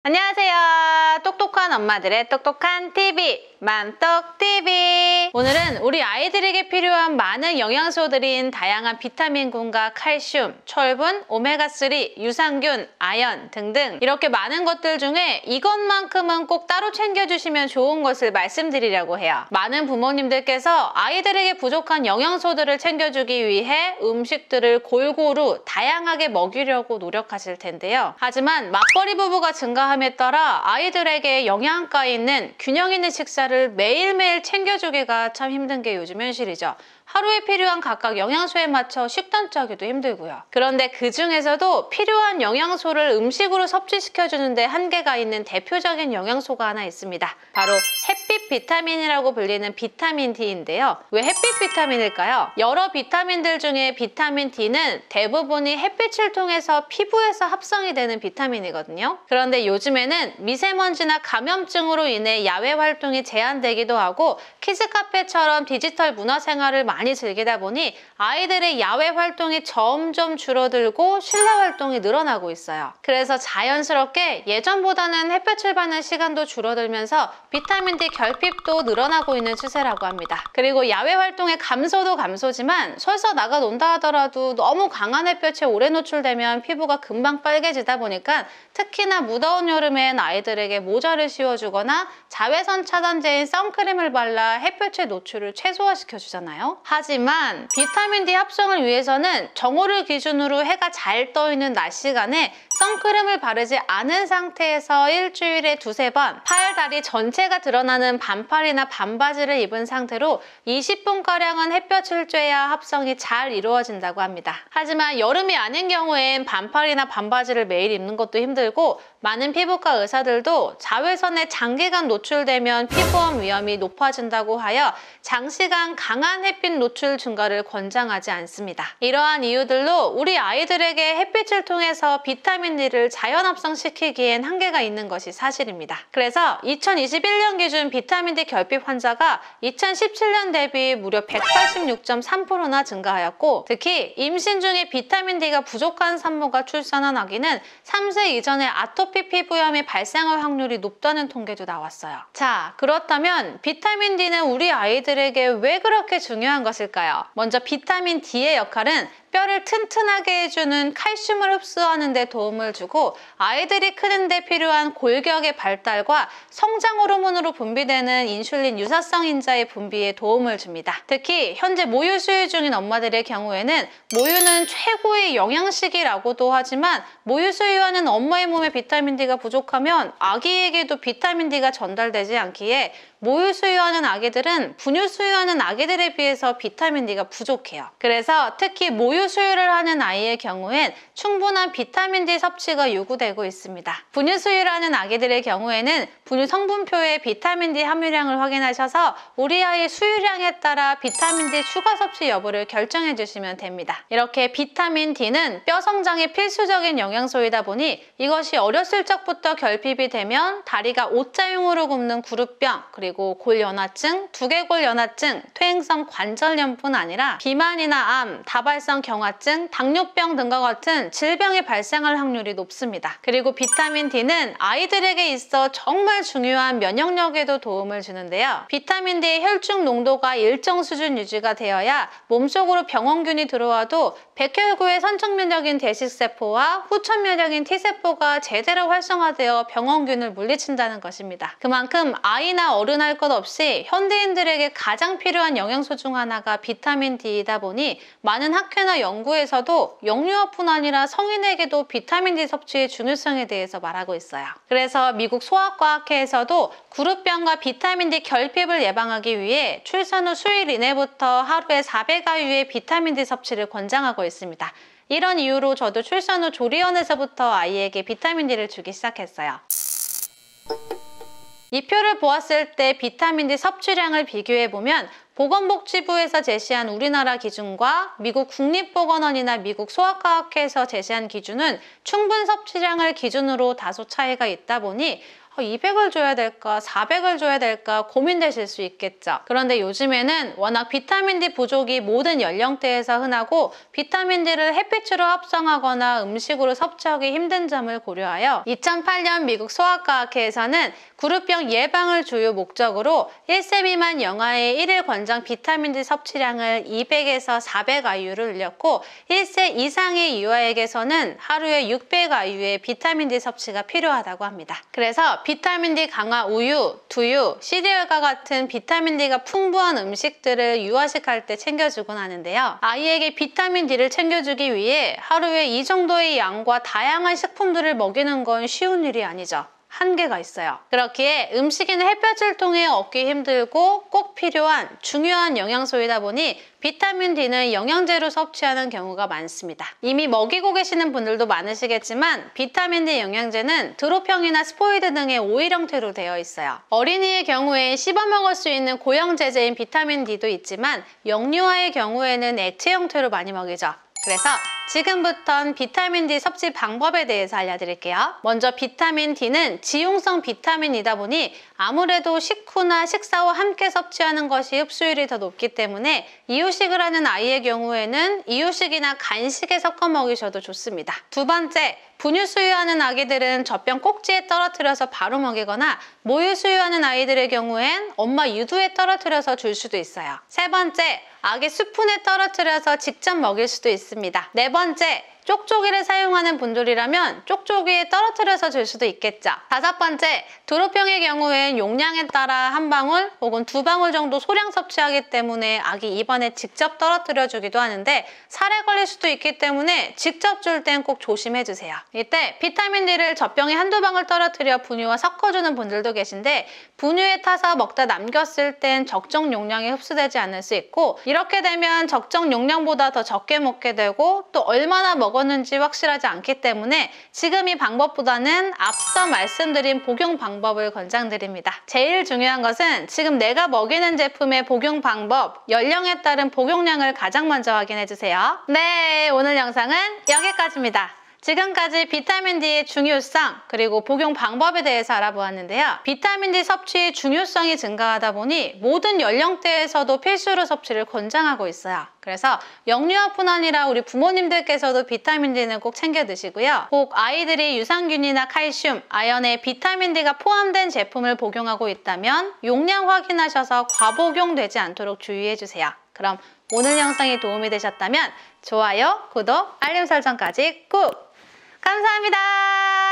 안녕하세요. 똑똑한 엄마들의 똑똑한 TV 맘똑TV. 오늘은 우리 아이들에게 필요한 많은 영양소들인 다양한 비타민군과 칼슘, 철분, 오메가3, 유산균, 아연 등등 이렇게 많은 것들 중에 이것만큼은 꼭 따로 챙겨주시면 좋은 것을 말씀드리려고 해요. 많은 부모님들께서 아이들에게 부족한 영양소들을 챙겨주기 위해 음식들을 골고루 다양하게 먹이려고 노력하실 텐데요. 하지만 맞벌이 부부가 증가함에 따라 아이들에게 영양가 있는 균형 있는 식사를 매일매일 챙겨주기가 참 힘든 게 요즘 현실이죠. 하루에 필요한 각각 영양소에 맞춰 식단 짜기도 힘들고요. 그런데 그 중에서도 필요한 영양소를 음식으로 섭취시켜주는데 한계가 있는 대표적인 영양소가 하나 있습니다. 바로 햇빛 비타민이라고 불리는 비타민 D인데요. 왜 햇빛 비타민일까요? 여러 비타민들 중에 비타민 D는 대부분이 햇빛을 통해서 피부에서 합성이 되는 비타민이거든요. 그런데 요즘에는 미세먼지나 감염증으로 인해 야외 활동이 제한되기도 하고 키즈카페처럼 디지털 문화생활을 많이 즐기다 보니 아이들의 야외 활동이 점점 줄어들고 실내 활동이 늘어나고 있어요. 그래서 자연스럽게 예전보다는 햇볕을 받는 시간도 줄어들면서 비타민 D 결핍도 늘어나고 있는 추세라고 합니다. 그리고 야외 활동의 감소도 감소지만 설사 나가 논다 하더라도 너무 강한 햇볕에 오래 노출되면 피부가 금방 빨개지다 보니까 특히나 무더운 여름엔 아이들에게 모자를 씌워주거나 자외선 차단제인 선크림을 발라 햇볕의 노출을 최소화시켜주잖아요. 하지만 비타민 D 합성을 위해서는 정오를 기준으로 해가 잘 떠있는 낮 시간에 선크림을 바르지 않은 상태에서 일주일에 두세 번 팔, 다리 전체가 드러나는 반팔이나 반바지를 입은 상태로 20분가량은 햇볕을 쬐야 합성이 잘 이루어진다고 합니다. 하지만 여름이 아닌 경우엔 반팔이나 반바지를 매일 입는 것도 힘들고 많은 피부과 의사들도 자외선에 장기간 노출되면 피부암 위험이 높아진다고 하여 장시간 강한 햇빛 노출 증가를 권장하지 않습니다. 이러한 이유들로 우리 아이들에게 햇빛을 통해서 비타민 D를 자연 합성시키기엔 한계가 있는 것이 사실입니다. 그래서 2021년 기준 비타민 D 결핍 환자가 2017년 대비 무려 186.3%나 증가하였고 특히 임신 중에 비타민 D가 부족한 산모가 출산한 아기는 3세 이전에 아토피 피부염이 발생할 확률이 높다는 통계도 나왔어요. 자, 그렇다면 비타민 D는 우리 아이들에게 왜 그렇게 중요한 것일까요? 먼저 비타민 D의 역할은 뼈를 튼튼하게 해주는 칼슘을 흡수하는 데 도움을 주고 아이들이 크는 데 필요한 골격의 발달과 성장 호르몬으로 분비되는 인슐린 유사성 인자의 분비에 도움을 줍니다. 특히 현재 모유 수유 중인 엄마들의 경우에는 모유는 최고의 영양식이라고도 하지만 모유 수유하는 엄마의 몸에 비타민 D가 부족하면 아기에게도 비타민 D가 전달되지 않기에 모유 수유하는 아기들은 분유 수유하는 아기들에 비해서 비타민 D가 부족해요. 그래서 특히 모유 수유를 하는 아이의 경우엔 충분한 비타민 D 섭취가 요구되고 있습니다. 분유 수유를 하는 아기들의 경우에는 분유 성분표의 비타민 D 함유량을 확인하셔서 우리 아이의 수유량에 따라 비타민 D 추가 섭취 여부를 결정해 주시면 됩니다. 이렇게 비타민 D는 뼈 성장에 필수적인 영양소이다 보니 이것이 어렸을 적부터 결핍이 되면 다리가 O자형으로 굽는 구루병, 그리고 골연화증, 두개골연화증, 퇴행성 관절염뿐 아니라 비만이나 암, 다발성 경화증, 당뇨병 등과 같은 질병이 발생할 확률이 높습니다. 그리고 비타민 D는 아이들에게 있어 정말 중요한 면역력에도 도움을 주는데요. 비타민 D의 혈중 농도가 일정 수준 유지가 되어야 몸속으로 병원균이 들어와도 백혈구의 선천면역인 대식세포와 후천면역인 T세포가 제대로 활성화되어 병원균을 물리친다는 것입니다. 그만큼 아이나 어른 할 것 없이 현대인들에게 가장 필요한 영양소 중 하나가 비타민 D이다 보니 많은 학회나 연구에서도 영유아뿐 아니라 성인에게도 비타민 D 섭취의 중요성에 대해서 말하고 있어요. 그래서 미국 소아과학회에서도 구루병과 비타민 D 결핍을 예방하기 위해 출산 후 수일 이내부터 하루에 400아유의 비타민 D 섭취를 권장하고 있습니다. 이런 이유로 저도 출산 후 조리원에서부터 아이에게 비타민 D를 주기 시작했어요. 이 표를 보았을 때 비타민 D 섭취량을 비교해보면 보건복지부에서 제시한 우리나라 기준과 미국 국립보건원이나 미국 소아과학회에서 제시한 기준은 충분 섭취량을 기준으로 다소 차이가 있다 보니 200을 줘야 될까 400을 줘야 될까 고민되실 수 있겠죠. 그런데 요즘에는 워낙 비타민 D 부족이 모든 연령대에서 흔하고 비타민 D를 햇빛으로 합성하거나 음식으로 섭취하기 힘든 점을 고려하여 2008년 미국 소아과학회에서는 구루병 예방을 주요 목적으로 1세 미만 영아의 1일 권장 비타민 D 섭취량을 200에서 400IU를 늘렸고 1세 이상의 유아에게서는 하루에 600IU의 비타민 D 섭취가 필요하다고 합니다. 그래서 비타민 D 강화 우유, 두유, 시리얼과 같은 비타민 D가 풍부한 음식들을 유아식할 때 챙겨주곤 하는데요. 아이에게 비타민 D를 챙겨주기 위해 하루에 이 정도의 양과 다양한 식품들을 먹이는 건 쉬운 일이 아니죠. 한계가 있어요. 그렇기에 음식이나 햇볕을 통해 얻기 힘들고 꼭 필요한 중요한 영양소이다 보니 비타민 D는 영양제로 섭취하는 경우가 많습니다. 이미 먹이고 계시는 분들도 많으시겠지만 비타민 D 영양제는 드롭형이나 스포이드 등의 오일 형태로 되어 있어요. 어린이의 경우에 씹어 먹을 수 있는 고형제제인 비타민 D도 있지만 영유아의 경우에는 액체 형태로 많이 먹이죠. 그래서 지금부턴 비타민 D 섭취 방법에 대해서 알려드릴게요. 먼저 비타민 D는 지용성 비타민이다 보니 아무래도 식후나 식사와 함께 섭취하는 것이 흡수율이 더 높기 때문에 이유식을 하는 아이의 경우에는 이유식이나 간식에 섞어 먹이셔도 좋습니다. 두 번째, 분유 수유하는 아기들은 젖병 꼭지에 떨어뜨려서 바로 먹이거나 모유 수유하는 아이들의 경우엔 엄마 유두에 떨어뜨려서 줄 수도 있어요. 세 번째, 아기 스푼에 떨어뜨려서 직접 먹일 수도 있습니다. 네 번째, 쪽쪽이를 사용하는 분들이라면 쪽쪽이에 떨어뜨려서 줄 수도 있겠죠. 다섯 번째, 드롭형의 경우엔 용량에 따라 한 방울 혹은 두 방울 정도 소량 섭취하기 때문에 아기 입안에 직접 떨어뜨려 주기도 하는데 살에 걸릴 수도 있기 때문에 직접 줄 땐 꼭 조심해 주세요. 이때 비타민 D를 젖병에 한두 방울 떨어뜨려 분유와 섞어주는 분들도 계신데 분유에 타서 먹다 남겼을 땐 적정 용량이 흡수되지 않을 수 있고 이렇게 되면 적정 용량보다 더 적게 먹게 되고 또 얼마나 먹었는지 확실하지 않기 때문에 지금 이 방법보다는 앞서 말씀드린 복용 방법을 권장드립니다. 제일 중요한 것은 지금 내가 먹이는 제품의 복용 방법, 연령에 따른 복용량을 가장 먼저 확인해주세요. 네, 오늘 영상은 여기까지입니다. 지금까지 비타민 D의 중요성 그리고 복용 방법에 대해서 알아보았는데요. 비타민 D 섭취의 중요성이 증가하다 보니 모든 연령대에서도 필수로 섭취를 권장하고 있어요. 그래서 영유아뿐 아니라 우리 부모님들께서도 비타민 D는 꼭 챙겨 드시고요. 혹 아이들이 유산균이나 칼슘, 아연에 비타민 D가 포함된 제품을 복용하고 있다면 용량 확인하셔서 과복용되지 않도록 주의해 주세요. 그럼 오늘 영상이 도움이 되셨다면 좋아요, 구독, 알림 설정까지 꾹! 감사합니다.